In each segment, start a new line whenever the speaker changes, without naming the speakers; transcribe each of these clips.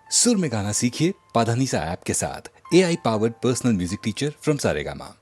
सुर में गाना सीखिए पाधानीसा ऐप के साथ। AI powered personal music teacher from Saregama.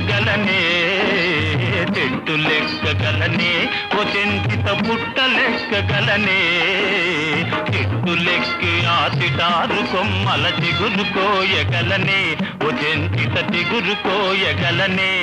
గలనే చెట్టు లెక్కగలనే ఓ చెంచిత పుట్ట లెక్కగలనే చెట్టు లెక్కి ఆ చిటారు కొమ్మల చిగురు కోయగలనే ఓ చెంచిత చిగురు కోయగలనే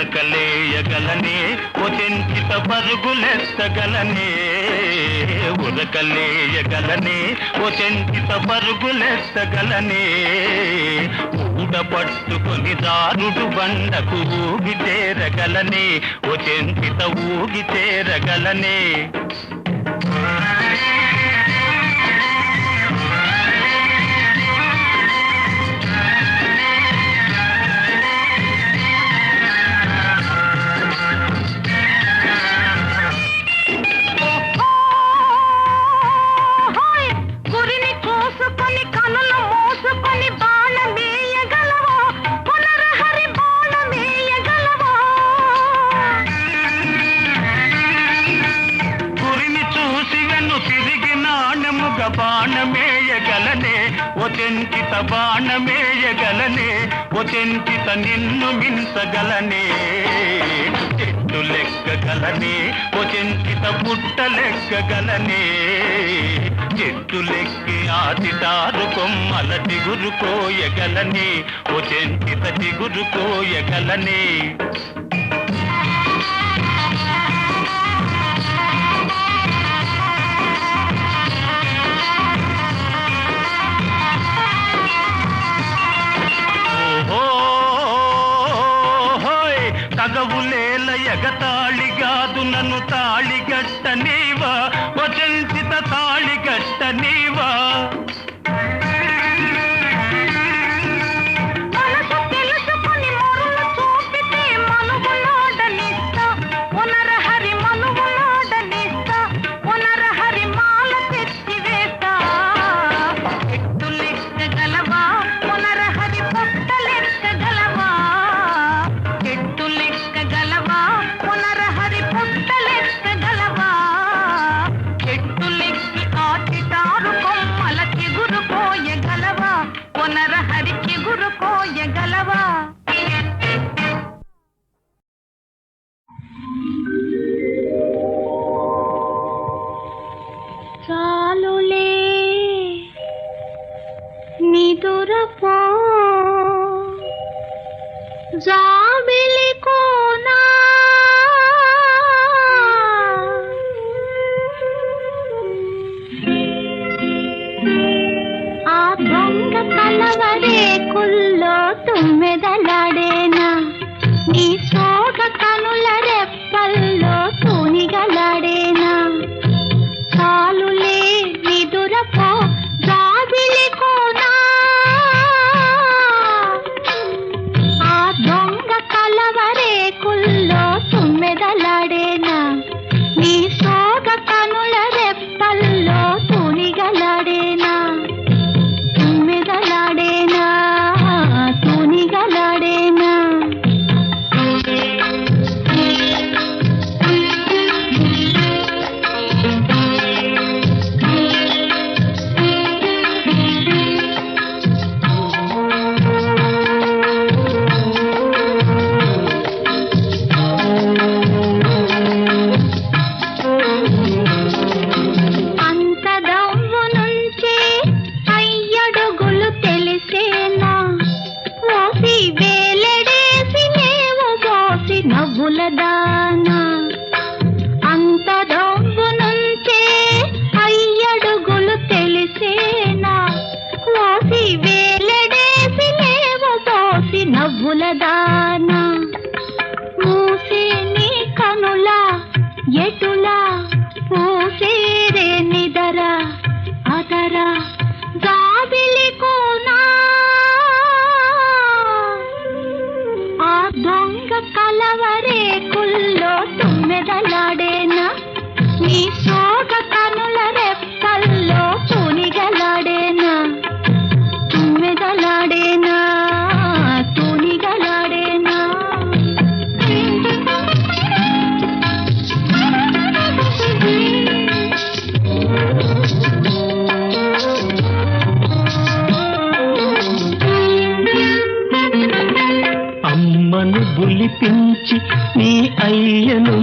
ఉరకలేయగలనే ఓ చెంచిత పరుగులెత్తగలనే ఉరకలేయగలనే ఓ చెంచిత పరుగులెత్తగలనే ఊడ పట్టుకొని దారుడు బండకు ఊగి చేరగలనే ఓ చెంచిత ఊగి చేరగలనే బాణమేయగలనే ఓ చెంచిత బాణమేయగలనే ఓ చెంచిత నిన్ను మించగలనే చెట్టు లెక్కగలనే ఓ చెంచిత పుట్ట లెక్కగలనే చెట్టు లెక్కి ఆ చిటారు కొమ్మల చిగురు కోయగలనే ఓ చెంచిత చిగురు కోయగలనే తగవులేల ఎగతాళిగాదు నన్ను తాళిగట్ట నీవా ఓ చెంచిత తాళిగట్ట నీవా
నిదురపో జాబిలి కోనా ఆ దొంగ కలవరే కుల్లో తుమ్మెదలాడేనా నీ సోగ కనుల రెప్పల్లో తూనిగలాడేనా చాలులే నిదురపో జాబిలి కోనా ఆ దొంగ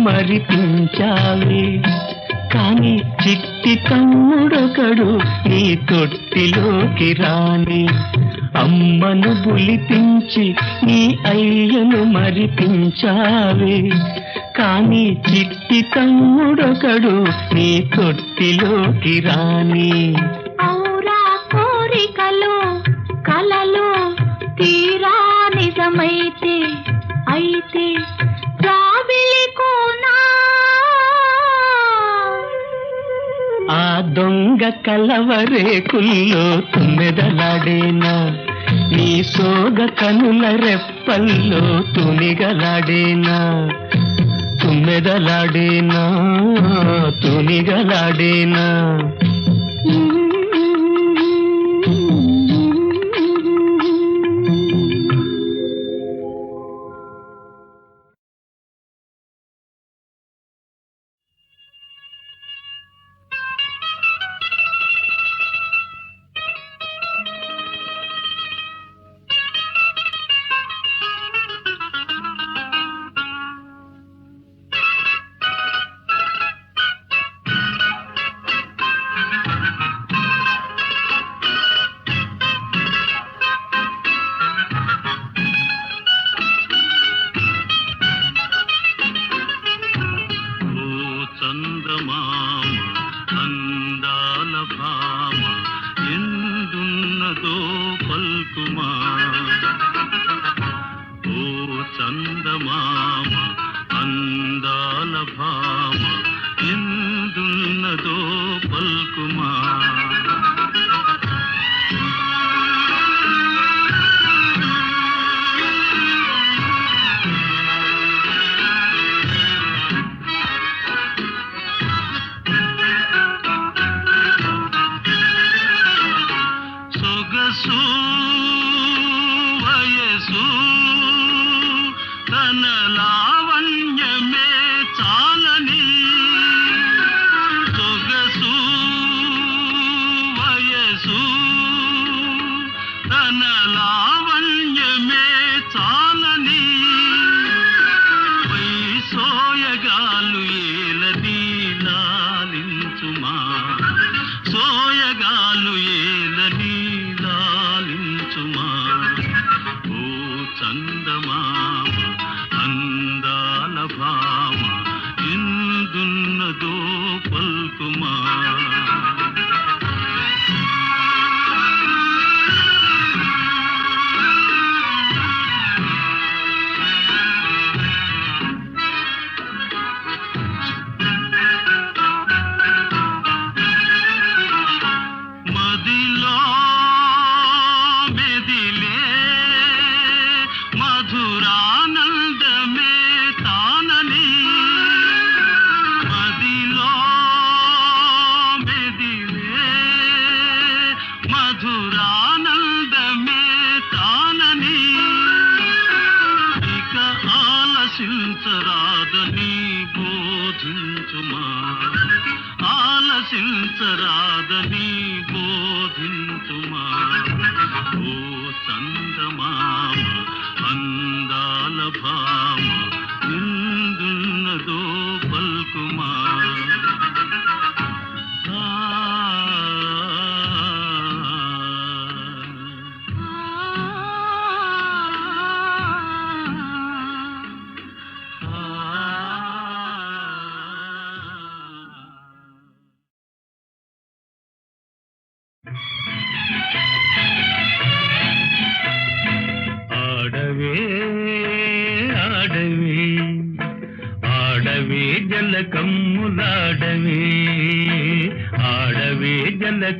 మరిపించావే కాని చిట్టి తమ్ముడొకడు నీ తొట్టిలోకి రాని అమ్మను బులిపించి నీ అయ్యను మరిపించావే కాని చిట్టి తమ్ముడొకడు నీ తొట్టిలోకి రాని
ఔరా కోరికలు కలలు తీరా నిజమైతే అయితే జాబిలి కోనా
ఆ దొంగ కలవరేకుల్లో తుమ్మెదలాడేనా నీ సోగ కనుల రెప్పల్లో తునిగలాడేనా తుమ్మెదలాడేనా తునిగలాడేనా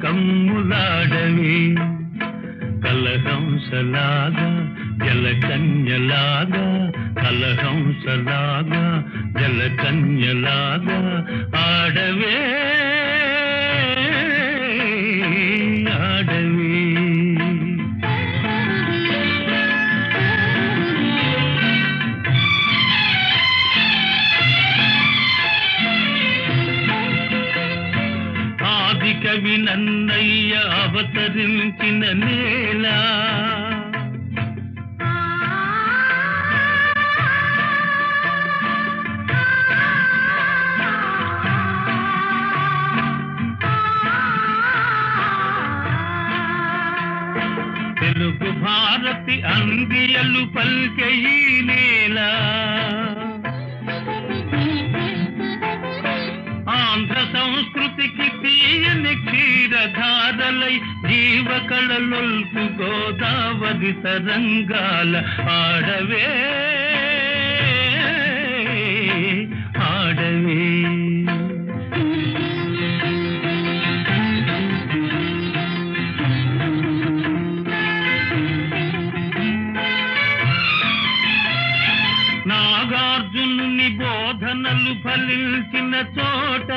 కమ్ములాడవి కలహంసలాగా జలకన్యలాగా కలహంసలాగా జలకన్యలాగా ఆడవే ఆడవి కవి నన్నయ్య అవతరించిన నేల భారతి అందియలు పల్కె ఈ నేల ఆంధ్ర సంస్కృతికి తీయని క్షీరధారలై జీవకళలొల్పు గోదావరి తరంగాల ఆడవే ఆడవే నాగార్జునుని బోధనలు ఫలించిన చోట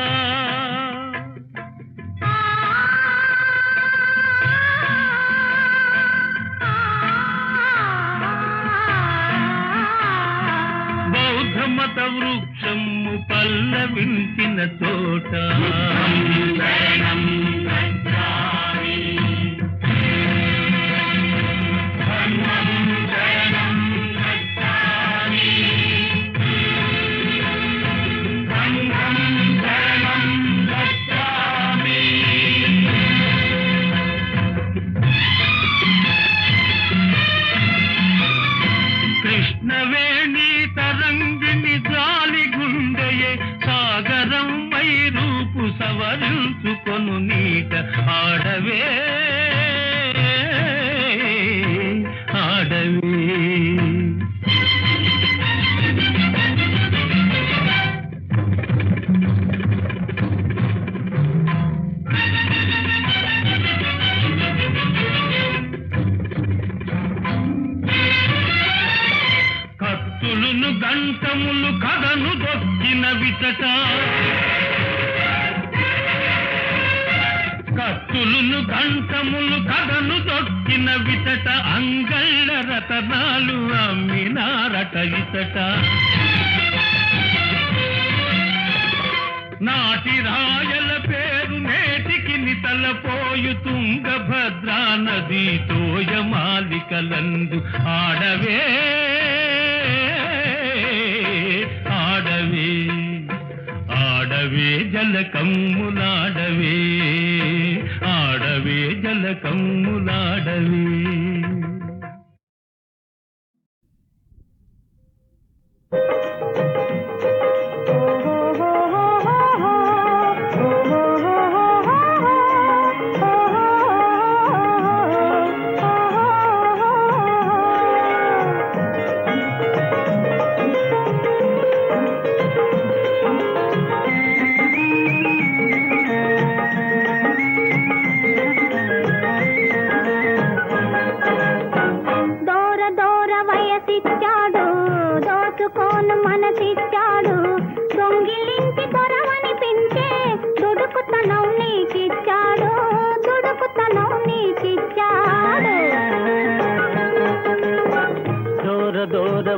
బౌద్ధ మత వృక్షము పల్లవించిన చోట కృష్ణవేణి తరంగిణి జాలి గుండెయే సాగరం మై రూపు సవరించుకొను నీట ఆడవే ఆడవే కత్తులును గంటములు కథను దొక్కిన విచట కత్తులును గంటములు కథను దొక్కిన విచట అంగళ్ళ రతనాలు అమ్మినారట ఇతట నాటి రాయల పేరు నేటికి నితలపోయు తుంగభద్రా నది తోయమాలికలందు ఆడవే ఆడవే ఆడవే జలకమ్ములాడవే ఆడవే జలకమ్ములాడవే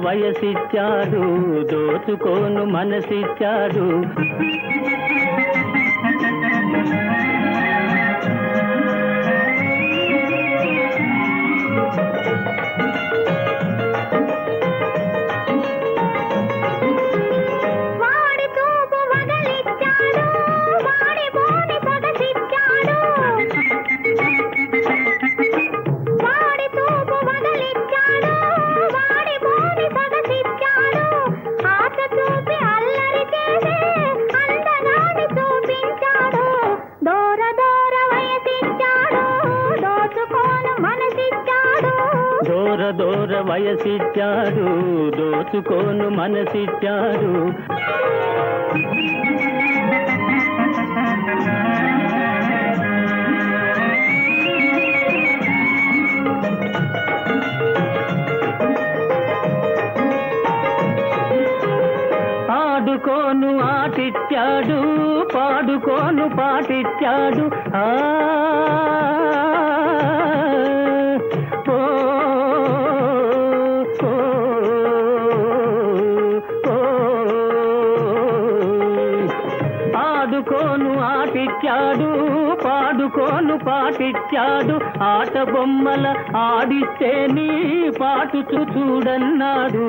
వయసిచ్చాడు దోచుకోను మనసిచ్చాడు దూర వయసిచ్చాడు దోచుకోను మనసిచ్చాడు ఆడుకోను ఆటిచ్చాడు పాడుకోను పాటిచ్చాడు ఆడుకోను ఆటిచ్చాడు పాడుకోను పాటిచ్చాడు ఆట బొమ్మల ఆడిస్తే నీ పాటు చూడన్నాడు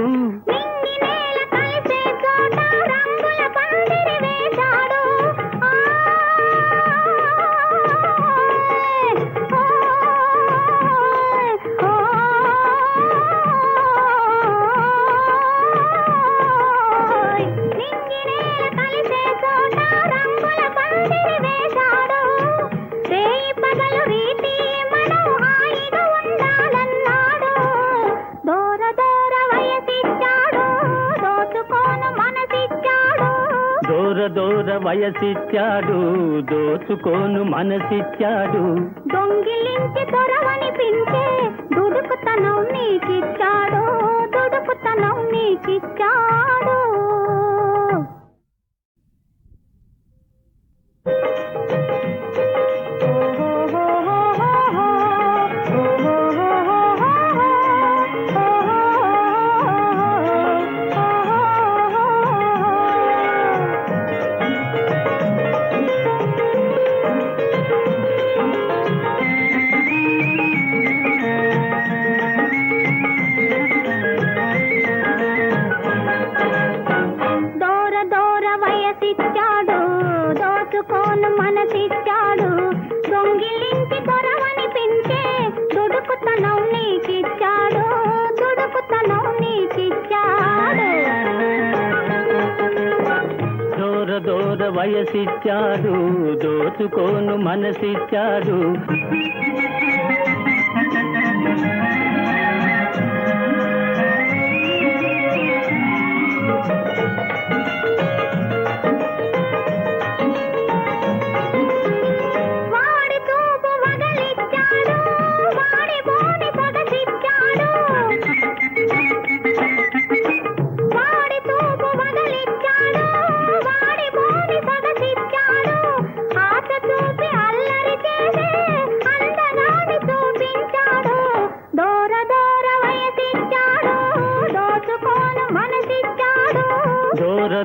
వయసిచ్చాడు దోచుకోను మనసిచ్చాడు
దొంగిలించి దొరవనిపించే దుడుకుతనం నీకిచ్చాడు దుడుకుతనం నీకిచ్చాడు దోచుకోను మనసిచ్చాడు దొంగిలించి దొరవనిపించే దుడుకుతనం నీకిచ్చాడు దుడుకుతనం నీకిచ్చాడు
దూర వయసిచ్చాడు దోచుకోను మనసిచ్చాడు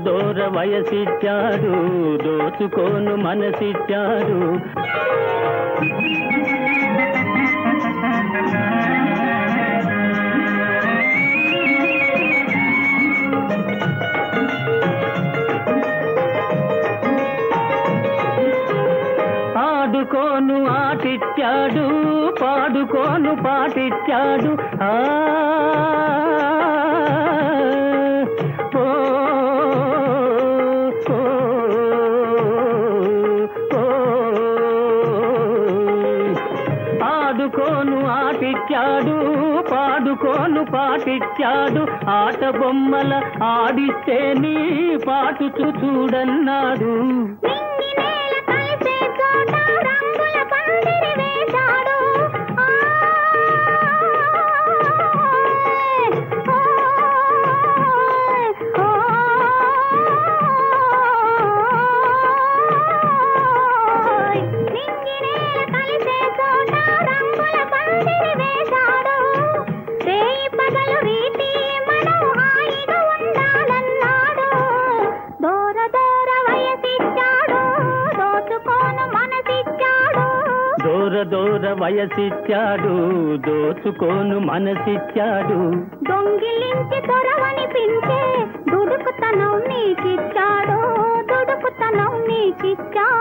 దూర వయసిచ్చాడు దోచుకోను మనసిచ్చాడు ఆడుకోను ఆటిచ్చాడు పాడుకోను పాటిచ్చాడు ఆడుకోను ఆటిచ్చాడు పాడుకోను పాటిచ్చాడు ఆట బొమ్మల ఆడిస్తే నీ పాటు చూడన్నాడు దూర వయసిచ్చాడు దోచుకోను మనసిచ్చాడు
దొంగిలించి దొరవనిపించే దుడుకుతనం నీకిచ్చాడు దుడుకుతనం నీకిచ్చాడు